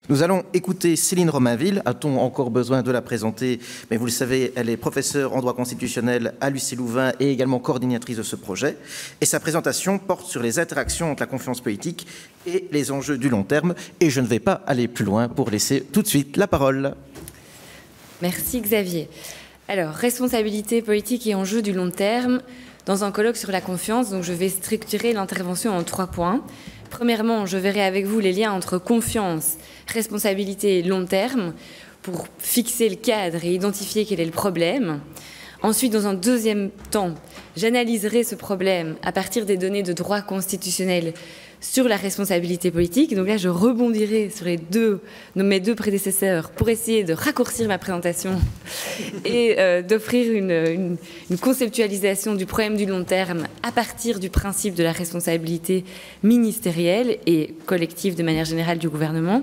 Nous allons écouter Céline Romainville. A-t-on encore besoin de la présenter? Mais vous le savez, elle est professeure en droit constitutionnel à l'UC Louvain et également coordinatrice de ce projet. Et sa présentation porte sur les interactions entre la confiance politique et les enjeux du long terme. Et je ne vais pas aller plus loin pour laisser tout de suite la parole. Merci Xavier. Alors, responsabilité politique et enjeux du long terme dans un colloque sur la confiance. Donc, je vais structurer l'intervention en 3 points. Premièrement, je verrai avec vous les liens entre confiance, responsabilité et long terme pour fixer le cadre et identifier quel est le problème. Ensuite, dans un deuxième temps, j'analyserai ce problème à partir des données de droit constitutionnel sur la responsabilité politique. Donc là, je rebondirai sur mes deux prédécesseurs pour essayer de raccourcir ma présentation et d'offrir une conceptualisation du problème du long terme à partir du principe de la responsabilité ministérielle et collective de manière générale du gouvernement.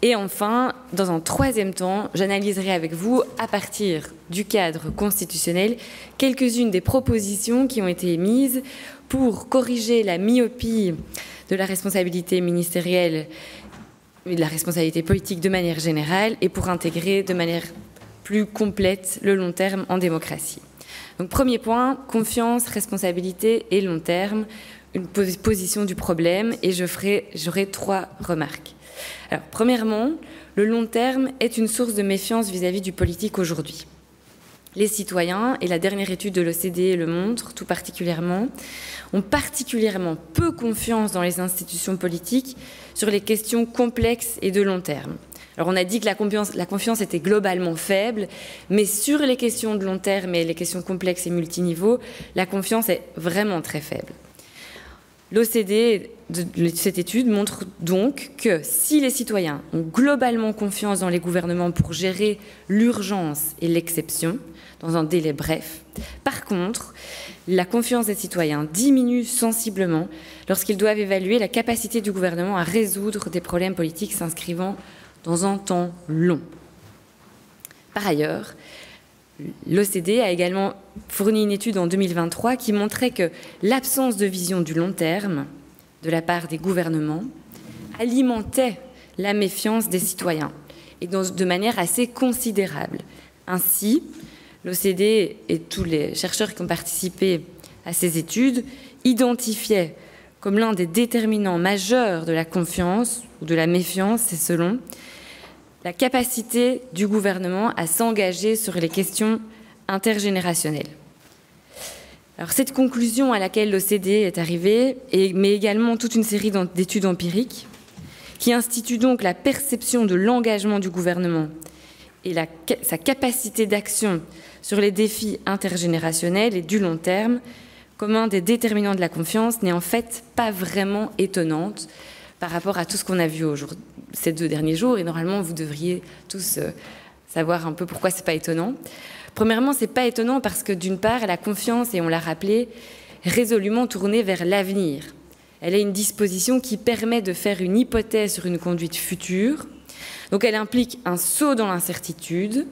Et enfin, dans un troisième temps, j'analyserai avec vous, à partir du cadre constitutionnel, quelques-unes des propositions qui ont été émises pour corriger la myopie de la responsabilité ministérielle et de la responsabilité politique de manière générale et pour intégrer de manière plus complète le long terme en démocratie. Donc, premier point, confiance, responsabilité et long terme, une position du problème, et j'aurai 3 remarques. Alors, premièrement, le long terme est une source de méfiance vis-à-vis du politique aujourd'hui. Les citoyens, et la dernière étude de l'OCDE le montre tout particulièrement, ont particulièrement peu confiance dans les institutions politiques sur les questions complexes et de long terme. Alors on a dit que la confiance était globalement faible, mais sur les questions de long terme et les questions complexes et multiniveaux, la confiance est vraiment très faible. L'OCDE de cette étude montre donc que si les citoyens ont globalement confiance dans les gouvernements pour gérer l'urgence et l'exception, dans un délai bref, par contre, la confiance des citoyens diminue sensiblement lorsqu'ils doivent évaluer la capacité du gouvernement à résoudre des problèmes politiques s'inscrivant dans un temps long. Par ailleurs, l'OCDE a également fourni une étude en 2023 qui montrait que l'absence de vision du long terme de la part des gouvernements alimentait la méfiance des citoyens et de manière assez considérable. Ainsi, l'OCDE et tous les chercheurs qui ont participé à ces études identifiaient comme l'un des déterminants majeurs de la confiance ou de la méfiance, c'est selon, la capacité du gouvernement à s'engager sur les questions intergénérationnelles. Alors, cette conclusion à laquelle l'OCDE est arrivée, mais également toute une série d'études empiriques, qui instituent donc la perception de l'engagement du gouvernement et sa capacité d'action sur les défis intergénérationnels et du long terme, comme un des déterminants de la confiance, n'est en fait pas vraiment étonnante par rapport à tout ce qu'on a vu ces 2 derniers jours, et normalement vous devriez tous savoir un peu pourquoi c'est pas étonnant. Premièrement, c'est pas étonnant parce que d'une part, la confiance, et on l'a rappelé, est résolument tournée vers l'avenir. Elle est une disposition qui permet de faire une hypothèse sur une conduite future. Donc elle implique un saut dans l'incertitude,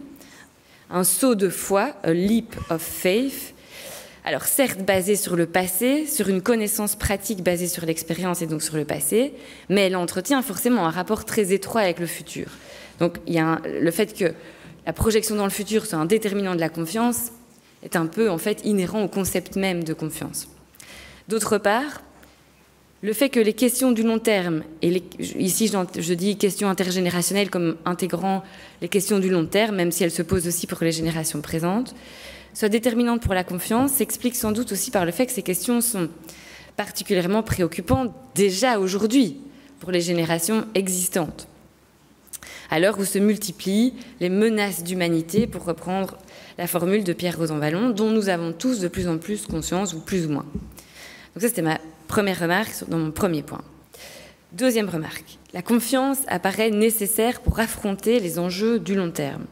un saut de foi, a leap of faith. Alors certes basée sur le passé, sur une connaissance pratique basée sur l'expérience et donc sur le passé, mais elle entretient forcément un rapport très étroit avec le futur. Donc il y a le fait que la projection dans le futur soit un déterminant de la confiance est un peu en fait inhérent au concept même de confiance. D'autre part, le fait que les questions du long terme, et ici je dis questions intergénérationnelles comme intégrant les questions du long terme, même si elles se posent aussi pour les générations présentes, soient déterminantes pour la confiance, s'explique sans doute aussi par le fait que ces questions sont particulièrement préoccupantes déjà aujourd'hui pour les générations existantes, à l'heure où se multiplient les menaces d'humanité, pour reprendre la formule de Pierre Rosanvallon, dont nous avons tous de plus en plus conscience, ou plus ou moins. Donc ça, c'était ma première remarque dans mon premier point. Deuxième remarque, la confiance apparaît nécessaire pour affronter les enjeux du long terme.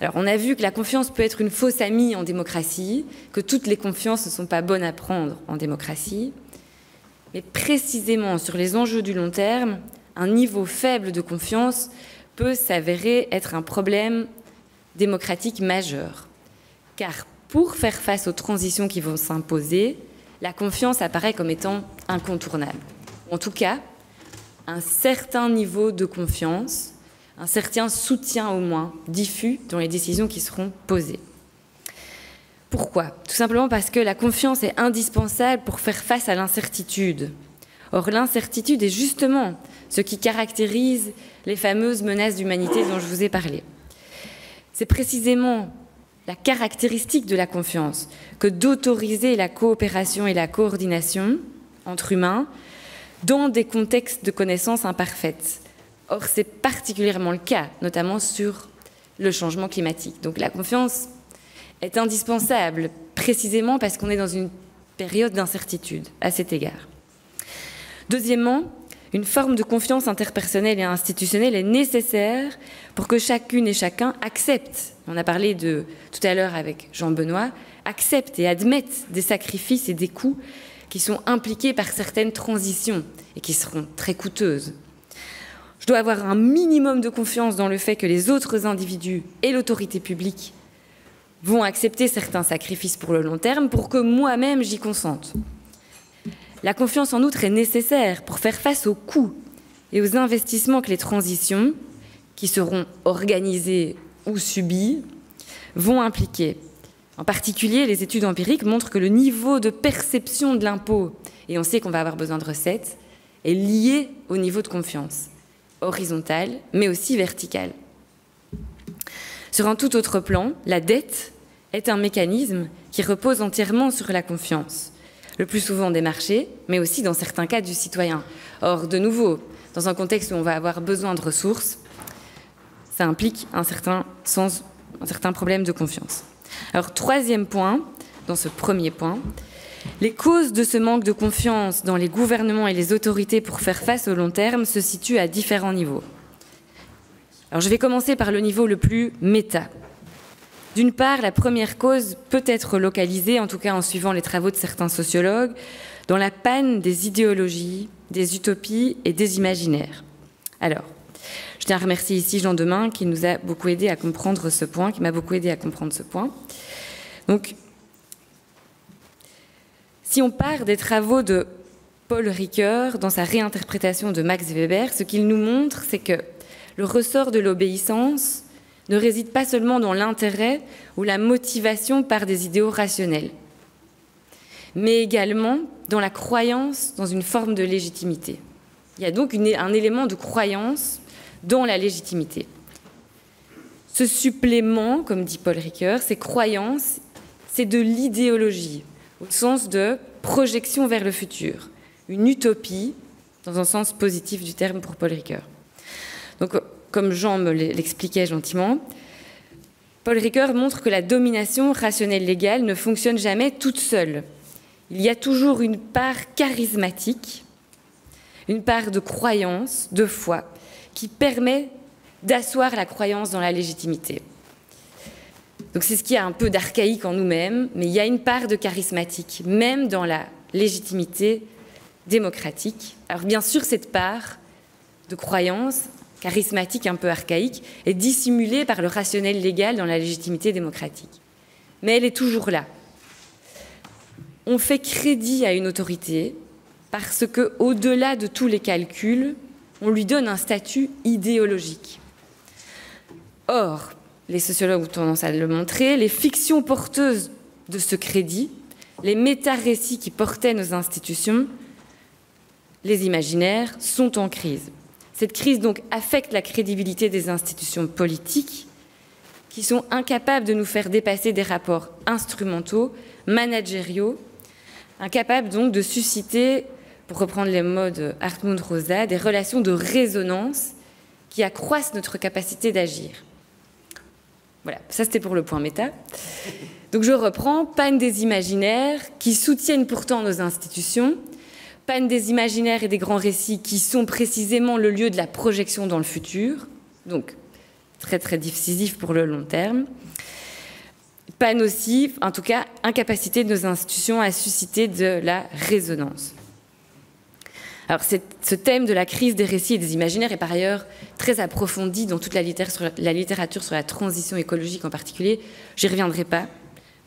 Alors, on a vu que la confiance peut être une fausse amie en démocratie, que toutes les confiances ne sont pas bonnes à prendre en démocratie, mais précisément sur les enjeux du long terme, un niveau faible de confiance peut s'avérer être un problème démocratique majeur. Car pour faire face aux transitions qui vont s'imposer, la confiance apparaît comme étant incontournable. En tout cas, un certain niveau de confiance, un certain soutien au moins diffus dans les décisions qui seront posées. Pourquoi? Tout simplement parce que la confiance est indispensable pour faire face à l'incertitude. Or, l'incertitude est justement ce qui caractérise les fameuses menaces d'humanité dont je vous ai parlé. C'est précisément la caractéristique de la confiance que d'autoriser la coopération et la coordination entre humains dans des contextes de connaissances imparfaites. Or, c'est particulièrement le cas, notamment sur le changement climatique. Donc la confiance est indispensable, précisément parce qu'on est dans une période d'incertitude à cet égard. Deuxièmement, une forme de confiance interpersonnelle et institutionnelle est nécessaire pour que chacune et chacun accepte, on a parlé de tout à l'heure avec Jean-Benoît, accepte et admette des sacrifices et des coûts qui sont impliqués par certaines transitions et qui seront très coûteuses. Je dois avoir un minimum de confiance dans le fait que les autres individus et l'autorité publique vont accepter certains sacrifices pour le long terme pour que moi-même j'y consente. La confiance en outre est nécessaire pour faire face aux coûts et aux investissements que les transitions, qui seront organisées ou subies, vont impliquer. En particulier, les études empiriques montrent que le niveau de perception de l'impôt, et on sait qu'on va avoir besoin de recettes, est lié au niveau de confiance, horizontal, mais aussi vertical. Sur un tout autre plan, la dette est un mécanisme qui repose entièrement sur la confiance, le plus souvent des marchés, mais aussi dans certains cas du citoyen. Or, de nouveau, dans un contexte où on va avoir besoin de ressources, ça implique un certain problème de confiance. Alors, troisième point, dans ce premier point, les causes de ce manque de confiance dans les gouvernements et les autorités pour faire face au long terme se situent à différents niveaux. Alors, je vais commencer par le niveau le plus méta. D'une part, la première cause peut être localisée, en tout cas en suivant les travaux de certains sociologues, dans la panne des idéologies, des utopies et des imaginaires. Alors, je tiens à remercier ici Jean Demain qui nous a beaucoup aidé à comprendre ce point, qui m'a beaucoup aidé à comprendre ce point. Donc, si on part des travaux de Paul Ricoeur dans sa réinterprétation de Max Weber, ce qu'il nous montre, c'est que le ressort de l'obéissance ne réside pas seulement dans l'intérêt ou la motivation par des idéaux rationnels, mais également dans la croyance dans une forme de légitimité. Il y a donc un élément de croyance dans la légitimité. Ce supplément, comme dit Paul Ricoeur, ces croyances, c'est de l'idéologie, au sens de projection vers le futur, une utopie, dans un sens positif du terme pour Paul Ricoeur. Donc, comme Jean me l'expliquait gentiment, Paul Ricoeur montre que la domination rationnelle légale ne fonctionne jamais toute seule. Il y a toujours une part charismatique, une part de croyance, de foi, qui permet d'asseoir la croyance dans la légitimité. Donc c'est ce qu'il y a un peu d'archaïque en nous-mêmes, mais il y a une part de charismatique, même dans la légitimité démocratique. Alors bien sûr, cette part de croyance charismatique, un peu archaïque, est dissimulée par le rationnel légal dans la légitimité démocratique. Mais elle est toujours là. On fait crédit à une autorité parce que, au-delà de tous les calculs, on lui donne un statut idéologique. Or, les sociologues ont tendance à le montrer, les fictions porteuses de ce crédit, les méta-récits qui portaient nos institutions, les imaginaires, sont en crise. Cette crise donc affecte la crédibilité des institutions politiques qui sont incapables de nous faire dépasser des rapports instrumentaux, managériaux, incapables donc de susciter, pour reprendre les mots de Hartmut Rosa, des relations de résonance qui accroissent notre capacité d'agir. Voilà, ça c'était pour le point méta. Donc je reprends, panne des imaginaires qui soutiennent pourtant nos institutions, panne des imaginaires et des grands récits qui sont précisément le lieu de la projection dans le futur, donc très très décisif pour le long terme. Panne aussi, en tout cas, incapacité de nos institutions à susciter de la résonance. Alors ce thème de la crise des récits et des imaginaires est par ailleurs très approfondi dans toute la littérature sur la transition écologique en particulier. J'y reviendrai pas,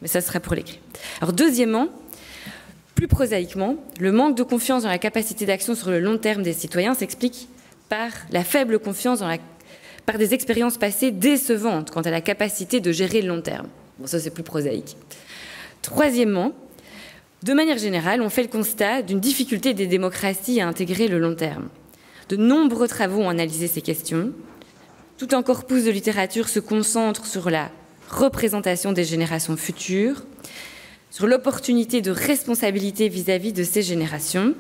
mais ça sera pour l'écrit. Alors deuxièmement, Plus prosaïquement, le manque de confiance dans la capacité d'action sur le long terme des citoyens s'explique par la faible confiance par des expériences passées décevantes quant à la capacité de gérer le long terme. Bon, ça c'est plus prosaïque. Troisièmement, de manière générale, on fait le constat d'une difficulté des démocraties à intégrer le long terme. De nombreux travaux ont analysé ces questions. Tout un corpus de littérature se concentre sur la représentation des générations futures, sur l'opportunité de responsabilité vis-à-vis de ces générations.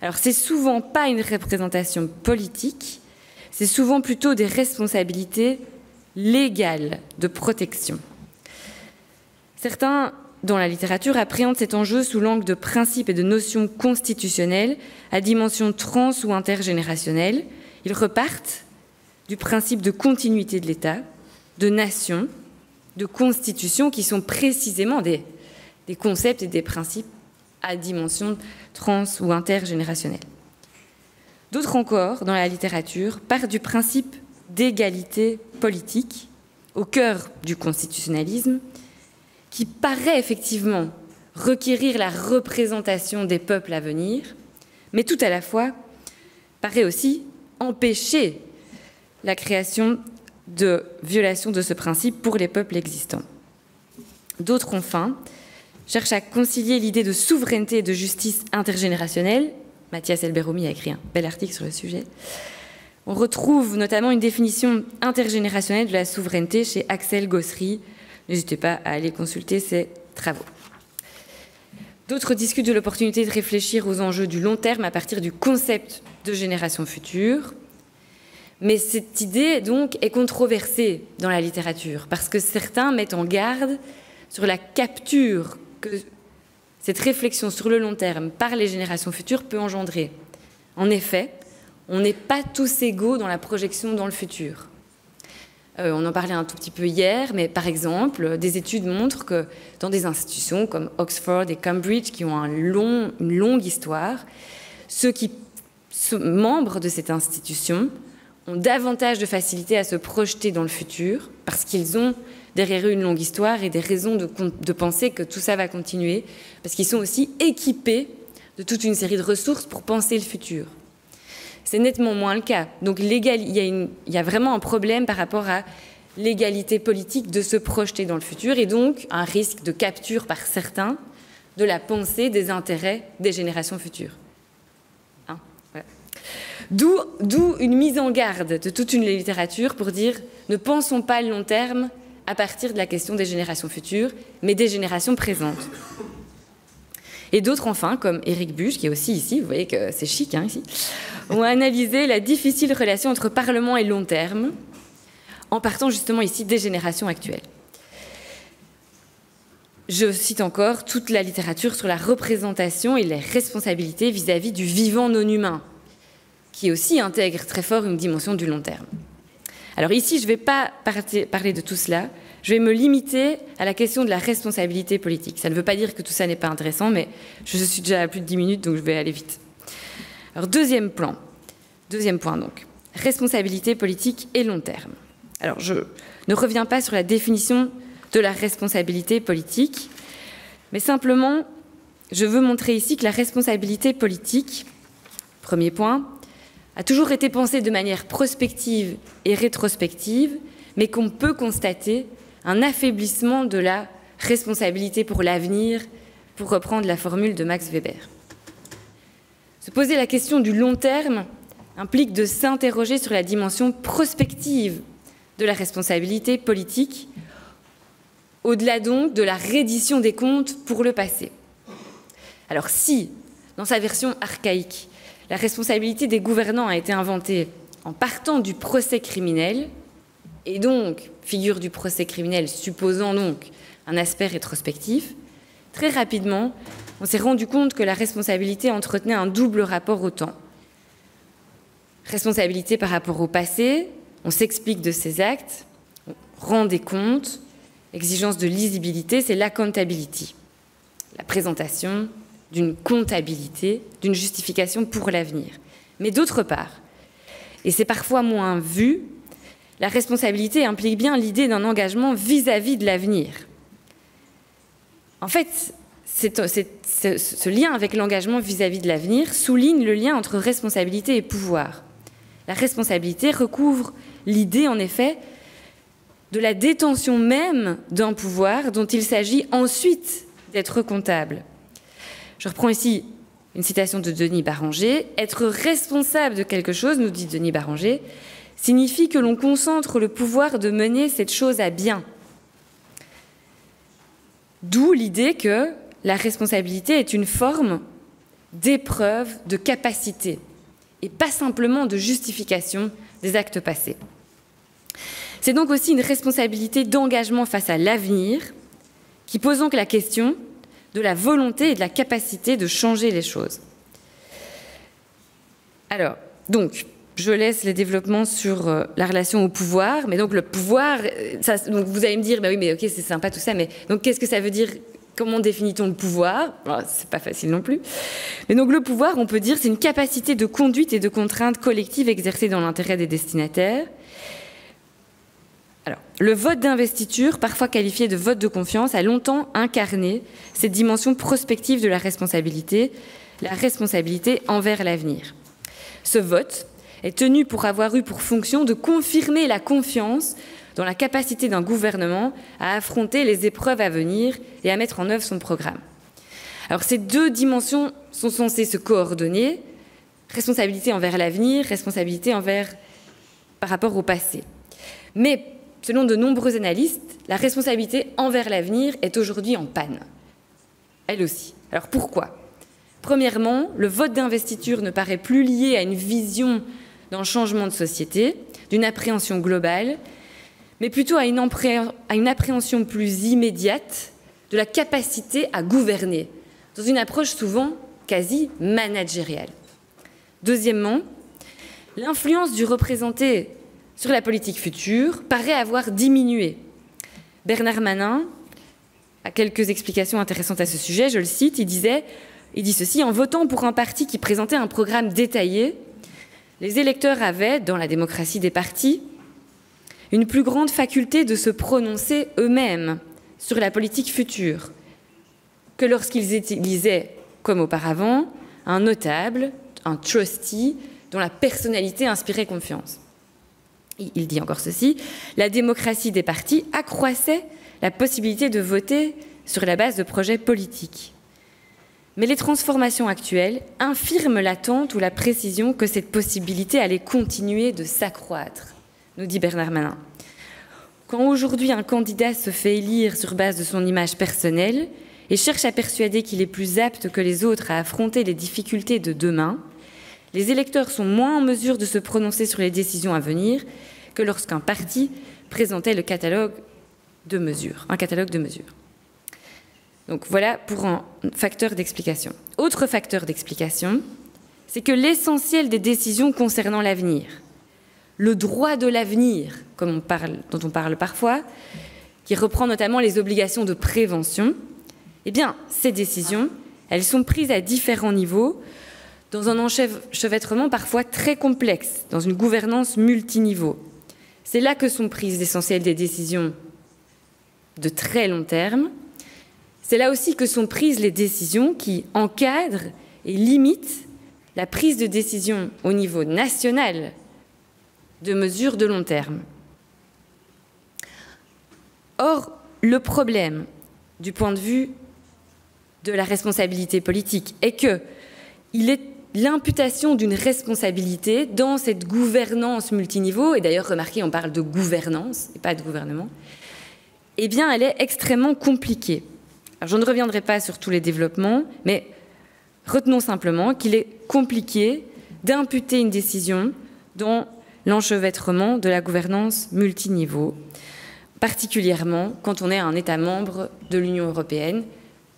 Alors, c'est souvent pas une représentation politique, c'est souvent plutôt des responsabilités légales de protection. Certains, dans la littérature, appréhendent cet enjeu sous l'angle de principes et de notions constitutionnelles à dimension trans ou intergénérationnelle. Ils repartent du principe de continuité de l'État, de nation, de constitution, qui sont précisément des concepts et des principes à dimension trans ou intergénérationnelle. D'autres encore, dans la littérature, partent du principe d'égalité politique, au cœur du constitutionnalisme, qui paraît effectivement requérir la représentation des peuples à venir, mais tout à la fois paraît aussi empêcher la création de violations de ce principe pour les peuples existants. D'autres, enfin, cherchent à concilier l'idée de souveraineté et de justice intergénérationnelle. Mathias Elberoumi a écrit un bel article sur le sujet. On retrouve notamment une définition intergénérationnelle de la souveraineté chez Axel Gossery. N'hésitez pas à aller consulter ses travaux. D'autres discutent de l'opportunité de réfléchir aux enjeux du long terme à partir du concept de génération future. Mais cette idée, donc, est controversée dans la littérature, parce que certains mettent en garde sur la capture que cette réflexion sur le long terme par les générations futures peut engendrer. En effet, on n'est pas tous égaux dans la projection dans le futur. On en parlait un tout petit peu hier, mais par exemple, des études montrent que dans des institutions comme Oxford et Cambridge, qui ont une longue histoire, ceux qui sont membres de cette institution ont davantage de facilité à se projeter dans le futur, parce qu'ils ont derrière eux une longue histoire et des raisons de penser que tout ça va continuer, parce qu'ils sont aussi équipés de toute une série de ressources pour penser le futur. C'est nettement moins le cas. Donc il y a vraiment un problème par rapport à l'égalité politique de se projeter dans le futur et donc un risque de capture par certains de la pensée des intérêts des générations futures. Hein, voilà. D'où une mise en garde de toute une littérature pour dire ne pensons pas le long terme à partir de la question des générations futures, mais des générations présentes. Et d'autres, enfin, comme Éric Buge, qui est aussi ici, vous voyez que c'est chic hein, ici, ont analysé la difficile relation entre Parlement et long terme, en partant justement ici des générations actuelles. Je cite encore toute la littérature sur la représentation et les responsabilités vis-à-vis du vivant non humain, qui aussi intègre très fort une dimension du long terme. Alors ici, je ne vais pas parler de tout cela, je vais me limiter à la question de la responsabilité politique. Ça ne veut pas dire que tout ça n'est pas intéressant, mais je suis déjà à plus de 10 minutes, donc je vais aller vite. Alors deuxième point donc, responsabilité politique et long terme. Alors je ne reviens pas sur la définition de la responsabilité politique, mais simplement, je veux montrer ici que la responsabilité politique, premier point, a toujours été pensée de manière prospective et rétrospective, mais qu'on peut constater un affaiblissement de la responsabilité pour l'avenir, pour reprendre la formule de Max Weber. Se poser la question du long terme implique de s'interroger sur la dimension prospective de la responsabilité politique, au-delà donc de la reddition des comptes pour le passé. Alors si, dans sa version archaïque, la responsabilité des gouvernants a été inventée en partant du procès criminel, et donc, figure du procès criminel supposant donc un aspect rétrospectif, très rapidement, on s'est rendu compte que la responsabilité entretenait un double rapport au temps. Responsabilité par rapport au passé, on s'explique de ses actes, on rend des comptes, exigence de lisibilité, c'est l'accountability, la présentation d'une comptabilité, d'une justification pour l'avenir. Mais d'autre part, et c'est parfois moins vu, la responsabilité implique bien l'idée d'un engagement vis-à-vis de l'avenir. En fait, ce lien avec l'engagement vis-à-vis de l'avenir souligne le lien entre responsabilité et pouvoir. La responsabilité recouvre l'idée, en effet, de la détention même d'un pouvoir dont il s'agit ensuite d'être comptable. Je reprends ici une citation de Denis Barranger. « Être responsable de quelque chose, nous dit Denis Barranger, signifie que l'on concentre le pouvoir de mener cette chose à bien. » D'où l'idée que la responsabilité est une forme d'épreuve de capacité et pas simplement de justification des actes passés. C'est donc aussi une responsabilité d'engagement face à l'avenir qui pose donc la question de la volonté et de la capacité de changer les choses. Alors, donc, je laisse les développements sur la relation au pouvoir, mais donc le pouvoir, donc vous allez me dire, bah oui, mais ok, c'est sympa tout ça, mais donc qu'est-ce que ça veut dire? Comment définit-on le pouvoir? C'est pas facile non plus. Mais donc le pouvoir, on peut dire, c'est une capacité de conduite et de contrainte collective exercée dans l'intérêt des destinataires. Alors, le vote d'investiture, parfois qualifié de vote de confiance, a longtemps incarné cette dimension prospective de la responsabilité envers l'avenir. Ce vote est tenu pour avoir eu pour fonction de confirmer la confiance dans la capacité d'un gouvernement à affronter les épreuves à venir et à mettre en œuvre son programme. Alors, ces deux dimensions sont censées se coordonner, responsabilité envers l'avenir, responsabilité par rapport au passé. Mais selon de nombreux analystes, la responsabilité envers l'avenir est aujourd'hui en panne. Elle aussi. Alors pourquoi? Premièrement, le vote d'investiture ne paraît plus lié à une vision d'un changement de société, d'une appréhension globale, mais plutôt à une appréhension plus immédiate de la capacité à gouverner, dans une approche souvent quasi managériale. Deuxièmement, l'influence du représenté sur la politique future paraît avoir diminué. Bernard Manin a quelques explications intéressantes à ce sujet, je le cite, il dit ceci: en votant pour un parti qui présentait un programme détaillé, les électeurs avaient, dans la démocratie des partis, une plus grande faculté de se prononcer eux-mêmes sur la politique future que lorsqu'ils lisaient, comme auparavant, un notable, un trustee, dont la personnalité inspirait confiance. Il dit encore ceci: la démocratie des partis accroissait la possibilité de voter sur la base de projets politiques. Mais les transformations actuelles infirment l'attente ou la précision que cette possibilité allait continuer de s'accroître, nous dit Bernard Manin. Quand aujourd'hui un candidat se fait élire sur base de son image personnelle et cherche à persuader qu'il est plus apte que les autres à affronter les difficultés de demain, les électeurs sont moins en mesure de se prononcer sur les décisions à venir que lorsqu'un parti présentait un catalogue de mesures. Donc voilà pour un facteur d'explication. Autre facteur d'explication, c'est que l'essentiel des décisions concernant l'avenir, le droit de l'avenir, dont on parle parfois, qui reprend notamment les obligations de prévention, eh bien, ces décisions, elles sont prises à différents niveaux, dans un enchevêtrement parfois très complexe, dans une gouvernance multiniveau. C'est là que sont prises l'essentiel des décisions de très long terme. C'est là aussi que sont prises les décisions qui encadrent et limitent la prise de décision au niveau national de mesures de long terme. Or, le problème du point de vue de la responsabilité politique est que il est l'imputation d'une responsabilité dans cette gouvernance multiniveau, et d'ailleurs, remarquez, on parle de gouvernance et pas de gouvernement, eh bien, elle est extrêmement compliquée. Alors, je ne reviendrai pas sur tous les développements, mais retenons simplement qu'il est compliqué d'imputer une décision dans l'enchevêtrement de la gouvernance multiniveau, particulièrement quand on est un État membre de l'Union européenne,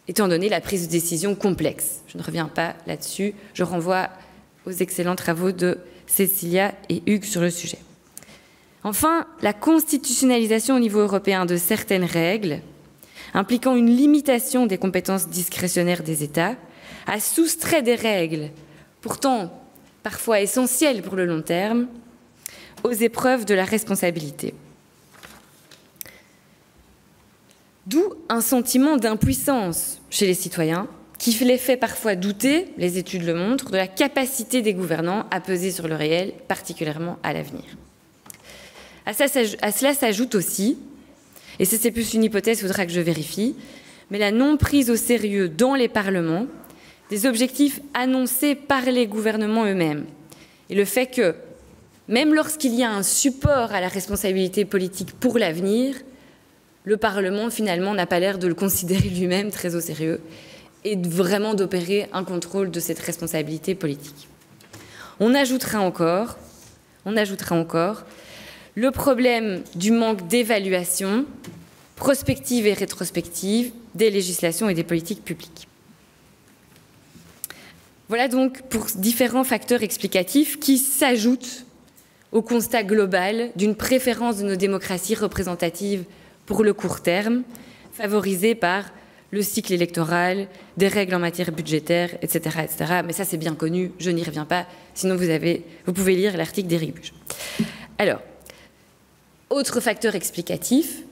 étant donné la prise de décision complexe. Je ne reviens pas là-dessus, je renvoie aux excellents travaux de Cécilia et Hugues sur le sujet. Enfin, la constitutionnalisation au niveau européen de certaines règles, impliquant une limitation des compétences discrétionnaires des États, a soustrait des règles, pourtant parfois essentielles pour le long terme, aux épreuves de la responsabilité. D'où un sentiment d'impuissance chez les citoyens qui les fait parfois douter, les études le montrent, de la capacité des gouvernants à peser sur le réel, particulièrement à l'avenir. À cela s'ajoute aussi, et c'est plus une hypothèse, il faudra que je vérifie, mais la non prise au sérieux dans les parlements des objectifs annoncés par les gouvernements eux-mêmes. Et le fait que, même lorsqu'il y a un support à la responsabilité politique pour l'avenir, le Parlement, finalement, n'a pas l'air de le considérer lui-même très au sérieux et vraiment d'opérer un contrôle de cette responsabilité politique. On ajoutera encore le problème du manque d'évaluation prospective et rétrospective des législations et des politiques publiques. Voilà donc pour différents facteurs explicatifs qui s'ajoutent au constat global d'une préférence de nos démocraties représentatives pour le court terme, favorisée par le cycle électoral, des règles en matière budgétaire, etc. etc. Mais ça, c'est bien connu, je n'y reviens pas, sinon vous pouvez lire l'article d'Éric Buge. Alors, autre facteur explicatif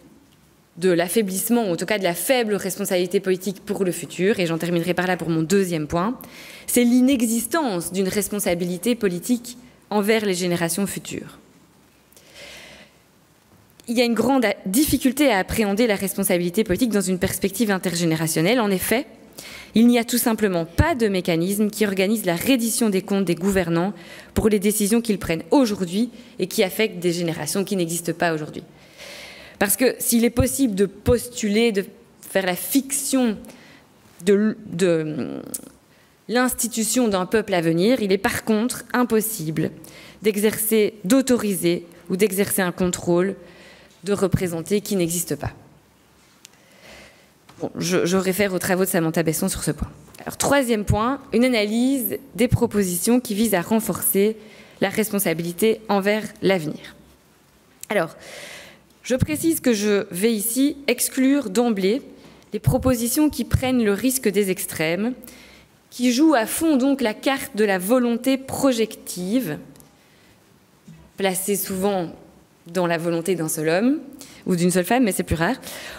de l'affaiblissement, ou en tout cas de la faible responsabilité politique pour le futur, et j'en terminerai par là pour mon deuxième point, c'est l'inexistence d'une responsabilité politique envers les générations futures. Il y a une grande difficulté à appréhender la responsabilité politique dans une perspective intergénérationnelle. En effet, il n'y a tout simplement pas de mécanisme qui organise la reddition des comptes des gouvernants pour les décisions qu'ils prennent aujourd'hui et qui affectent des générations qui n'existent pas aujourd'hui. Parce que s'il est possible de postuler, de faire la fiction de l'institution d'un peuple à venir, il est par contre impossible d'autoriser ou d'exercer un contrôle de représenter qui n'existe pas. Bon, je réfère aux travaux de Samantha Besson sur ce point. Alors, troisième point, une analyse des propositions qui visent à renforcer la responsabilité envers l'avenir. Alors, je précise que je vais ici exclure d'emblée les propositions qui prennent le risque des extrêmes, qui jouent à fond donc la carte de la volonté projective, placée souvent dans la volonté d'un seul homme, ou d'une seule femme, mais c'est plus rare,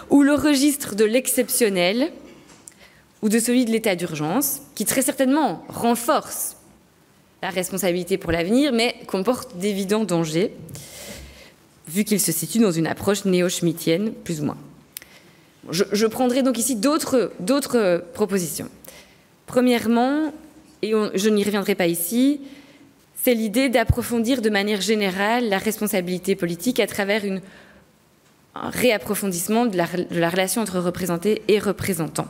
ou le registre de l'exceptionnel, ou de celui de l'état d'urgence, qui très certainement renforce la responsabilité pour l'avenir, mais comporte d'évidents dangers, vu qu'il se situe dans une approche néo-schmittienne, plus ou moins. Je prendrai donc ici d'autres propositions. Premièrement, et je n'y reviendrai pas ici, c'est l'idée d'approfondir de manière générale la responsabilité politique à travers un réapprofondissement de la relation entre représentés et représentants.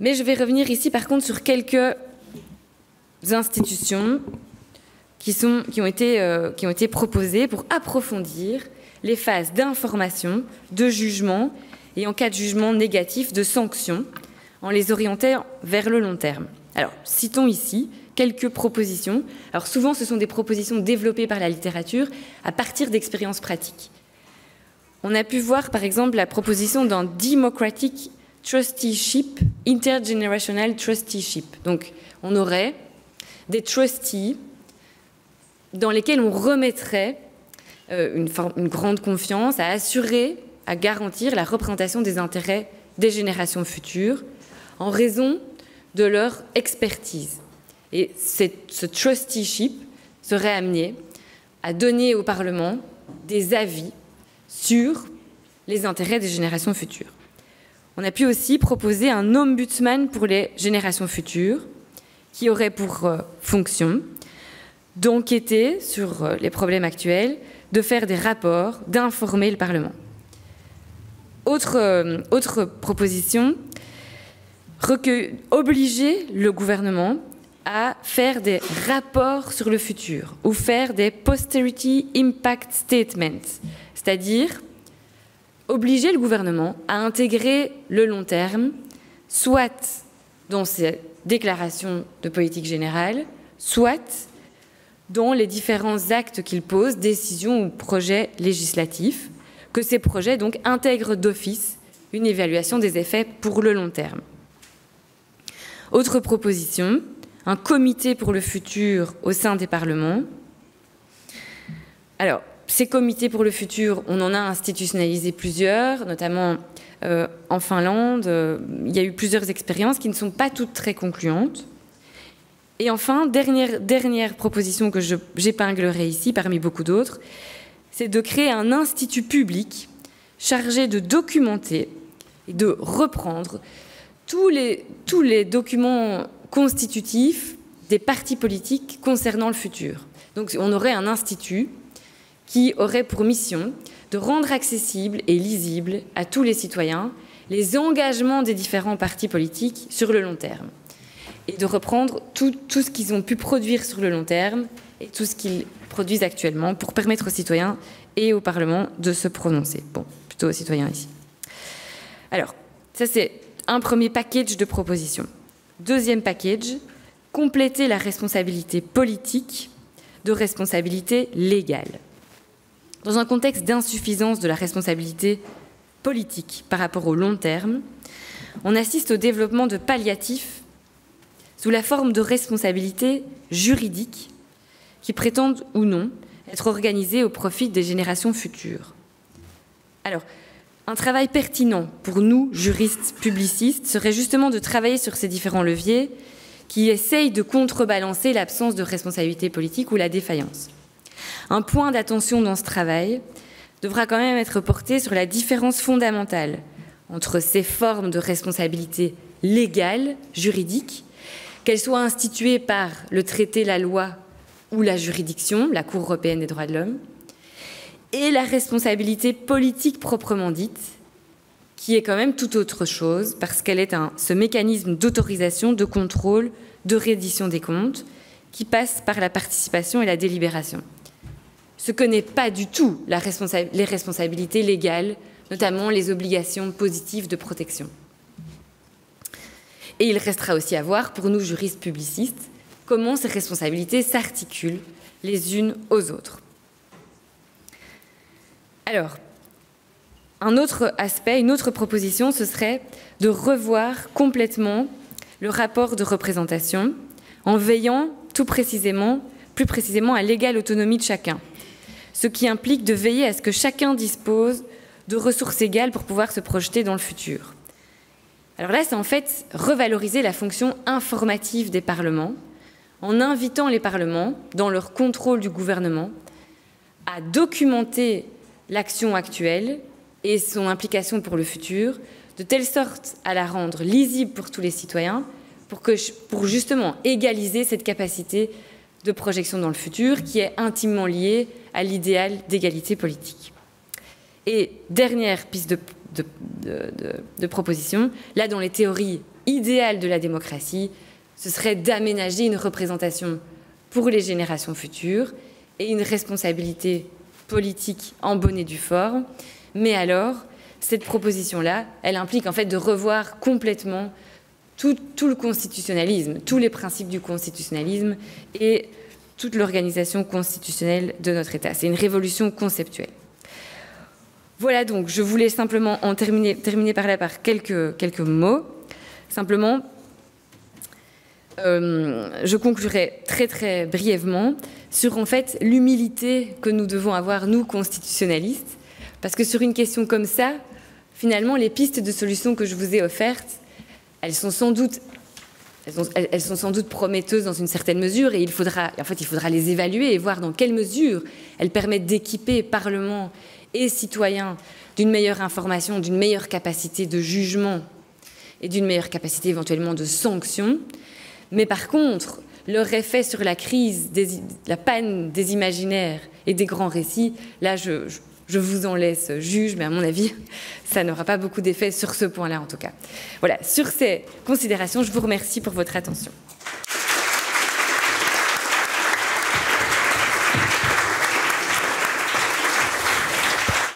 Mais je vais revenir ici par contre sur quelques institutions qui ont été proposées pour approfondir les phases d'information, de jugement et en cas de jugement négatif, de sanctions, en les orientant vers le long terme. Alors, citons ici quelques propositions. Alors souvent, ce sont des propositions développées par la littérature à partir d'expériences pratiques. On a pu voir, par exemple, la proposition d'un Democratic Trusteeship, Intergenerational Trusteeship. Donc, on aurait des trustees dans lesquels on remettrait une grande confiance à assurer, à garantir la représentation des intérêts des générations futures en raison de leur expertise. Et ce trusteeship serait amené à donner au Parlement des avis sur les intérêts des générations futures. On a pu aussi proposer un ombudsman pour les générations futures qui aurait pour fonction d'enquêter sur les problèmes actuels, de faire des rapports, d'informer le Parlement. Autre proposition, obliger le gouvernement à faire des rapports sur le futur ou faire des posterity impact statements, c'est-à-dire obliger le gouvernement à intégrer le long terme, soit dans ses déclarations de politique générale, soit dans les différents actes qu'il pose, décisions ou projets législatifs, que ces projets donc intègrent d'office une évaluation des effets pour le long terme. Autre proposition, un comité pour le futur au sein des parlements. Alors, ces comités pour le futur, on en a institutionnalisé plusieurs, notamment en Finlande. Il y a eu plusieurs expériences qui ne sont pas toutes très concluantes. Et enfin, dernière proposition que j'épinglerai ici, parmi beaucoup d'autres, c'est de créer un institut public chargé de documenter et de reprendre tous les documents constitutifs des partis politiques concernant le futur. Donc on aurait un institut qui aurait pour mission de rendre accessible et lisible à tous les citoyens les engagements des différents partis politiques sur le long terme et de reprendre tout ce qu'ils ont pu produire sur le long terme et tout ce qu'ils produisent actuellement pour permettre aux citoyens et au Parlement de se prononcer. Bon, plutôt aux citoyens ici. Alors, ça c'est un premier package de propositions. Deuxième package, compléter la responsabilité politique de responsabilité légale. Dans un contexte d'insuffisance de la responsabilité politique par rapport au long terme, on assiste au développement de palliatifs sous la forme de responsabilités juridiques qui prétendent ou non être organisées au profit des générations futures. Alors, un travail pertinent pour nous, juristes publicistes, serait justement de travailler sur ces différents leviers qui essayent de contrebalancer l'absence de responsabilité politique ou la défaillance. Un point d'attention dans ce travail devra quand même être porté sur la différence fondamentale entre ces formes de responsabilité légale, juridique, qu'elles soient instituées par le traité, la loi ou la juridiction, la Cour européenne des droits de l'homme, et la responsabilité politique proprement dite, qui est quand même tout autre chose, parce qu'elle est ce mécanisme d'autorisation, de contrôle, de reddition des comptes, qui passe par la participation et la délibération. Ce que n'est pas du tout les responsabilités légales, notamment les obligations positives de protection. Et il restera aussi à voir, pour nous juristes publicistes, comment ces responsabilités s'articulent les unes aux autres. Alors, un autre aspect, une autre proposition, ce serait de revoir complètement le rapport de représentation en veillant plus précisément à l'égale autonomie de chacun, ce qui implique de veiller à ce que chacun dispose de ressources égales pour pouvoir se projeter dans le futur. Alors là, c'est en fait revaloriser la fonction informative des parlements en invitant les parlements, dans leur contrôle du gouvernement, à documenter l'action actuelle et son implication pour le futur, de telle sorte à la rendre lisible pour tous les citoyens, pour justement égaliser cette capacité de projection dans le futur qui est intimement liée à l'idéal d'égalité politique. Et dernière piste de proposition, là dans les théories idéales de la démocratie, ce serait d'aménager une représentation pour les générations futures et une responsabilité politique en bonne et due forme. Mais alors, cette proposition-là, elle implique en fait de revoir complètement tout le constitutionnalisme, tous les principes du constitutionnalisme et toute l'organisation constitutionnelle de notre État. C'est une révolution conceptuelle. Voilà, donc je voulais simplement en terminer par là par quelques mots. Simplement, je conclurai très très brièvement sur en fait l'humilité que nous devons avoir, nous constitutionnalistes, parce que sur une question comme ça, finalement, les pistes de solutions que je vous ai offertes, elles sont sans doute prometteuses dans une certaine mesure, et il faudra les évaluer et voir dans quelle mesure elles permettent d'équiper Parlement et citoyens d'une meilleure information, d'une meilleure capacité de jugement et d'une meilleure capacité éventuellement de sanction. Mais par contre, leur effet sur la crise, la panne des imaginaires et des grands récits, là je vous en laisse juge, mais à mon avis, ça n'aura pas beaucoup d'effet sur ce point-là en tout cas. Voilà, sur ces considérations, je vous remercie pour votre attention.